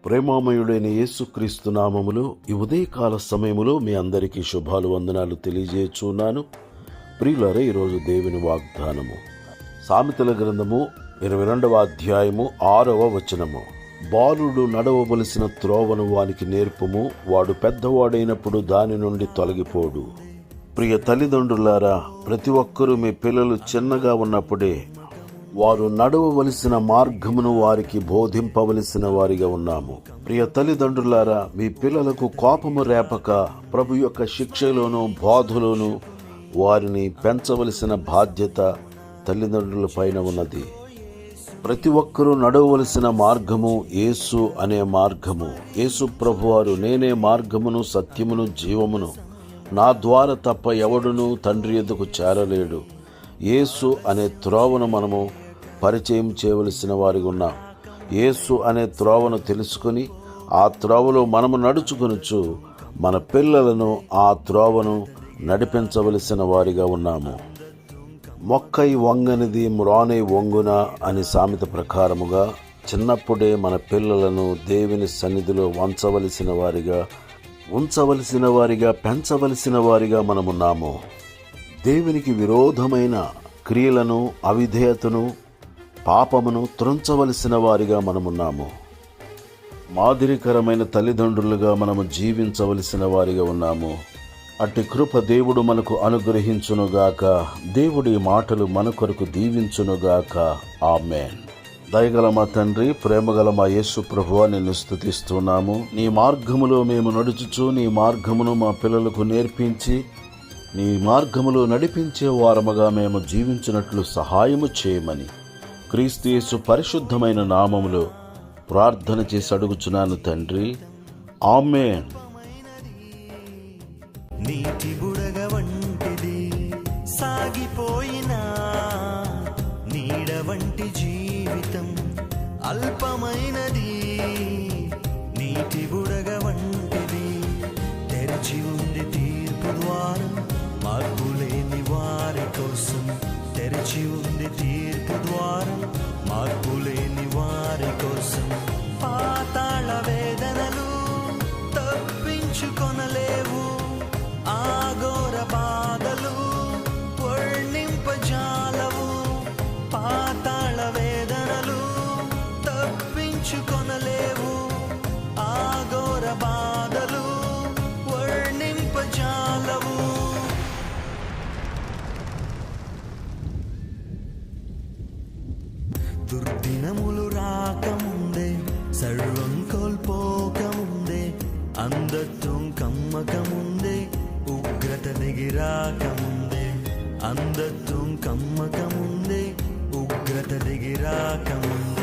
ప్రేమామయుడైన యేసుక్రీస్తు నామములో ఈ ఉదయకాల సమయములో మీ అందరికీ శుభాలు వందనాలు తెలియజేస్తున్నాను. ప్రియులారా, ఈరోజు దేవుని వాగ్దానము సామెతల గ్రంథము 22వ అధ్యాయము 6వ వచనము. బాలుడు నడవవలసిన త్రోవను వానికి నేర్పుము, వాడు పెద్దవాడైనప్పుడు దాని నుండి తొలగిపోడు. ప్రియ తల్లిదండ్రులారా, ప్రతి ఒక్కరూ మీ పిల్లలు చిన్నగా ఉన్నప్పుడే వారు నడవవలసిన మార్గమును వారికి బోధింపవలసిన వారిగా ఉన్నాము. ప్రియ తల్లిదండ్రులారా, మీ పిల్లలకు కోపము రేపక ప్రభు యొక్క శిక్షలోను బోధలోను వారిని పెంచవలసిన బాధ్యత తల్లిదండ్రుల పైన ఉన్నది. ప్రతి ఒక్కరూ నడవవలసిన మార్గము యేసు అనే మార్గము. యేసు ప్రభువారు, నేనే మార్గమును సత్యమును జీవమును, నా ద్వారా తప్ప ఎవడునూ తండ్రి యొద్దకు చేరలేడు. యేసు అనే త్రోవను మనము పరిచయం చేయవలసిన వారిగా ఉన్నాం. యేసు అనే త్రోవను తెలుసుకుని ఆ త్రోవలో మనము నడుచుకొనుచు మన పిల్లలను ఆ త్రోవను నడిపించవలసిన వారిగా ఉన్నాము. మొక్కై వంగనిది మ్రానై వంగున అని సామెత ప్రకారముగా చిన్నప్పుడే మన పిల్లలను దేవుని సన్నిధిలో ఉంచవలసిన వారిగా పెంచవలసిన వారిగా మనమున్నాము. దేవునికి విరోధమైన క్రియలను, అవిధేయతను, పాపమును త్రుంచవలసిన వారిగా మనమున్నాము. మాదిరికరమైన తల్లిదండ్రులుగా మనము జీవించవలసిన వారిగా ఉన్నాము. అట్టి కృప దేవుడు మనకు అనుగ్రహించునుగాక. దేవుడి మాటలు మన కొరకు దీవించునుగాక. ఆమేన్. దయగల మా తండ్రి, ప్రేమగల మా యేసు ప్రభువా, నిన్ను స్తుతిస్తున్నాము. నీ మార్గములో మేము నడుచుచు నీ మార్గమును మా పిల్లలకు నేర్పించి నీ మార్గములో నడిపించే వారముగా మేము జీవించినట్లు సహాయము చేయమని క్రీస్తు యేసు పరిశుద్ధమైన నామములో ప్రార్థన చేసి అడుగుచున్నాను తండ్రి. ఆమేన్. నీటి బుడగ వంటిది సాగిపోయిన నీడ వంటి జీవితం అల్పమైనది. నీటి బుడగ వంటిది తెరిచి ఉంది తీర్పు ద్వారం, మార్పులేని వారి కోసం. తెరిచి ఉంది తీర్పు ద్వారం, మార్పులేని వారి కోసం. పాతాళ వేదనలు తప్పించుకొనలేవు, ఆఘోర బాధలు వర్ణింపజాలవు. పాతాళ వేదనలు తప్పించుకొనలేవు, ఆఘోర బాధలు వర్ణింపజాలవు. దుర్దినములు రాకముందే, సర్వం కోల్పోకముందే, అంధత్వం కమ్మకముందే, ఉగ్రత దిగిరాకముందే. అంధత్వం కమ్మకముందే, ఉగ్రత దిగిరాకముందే.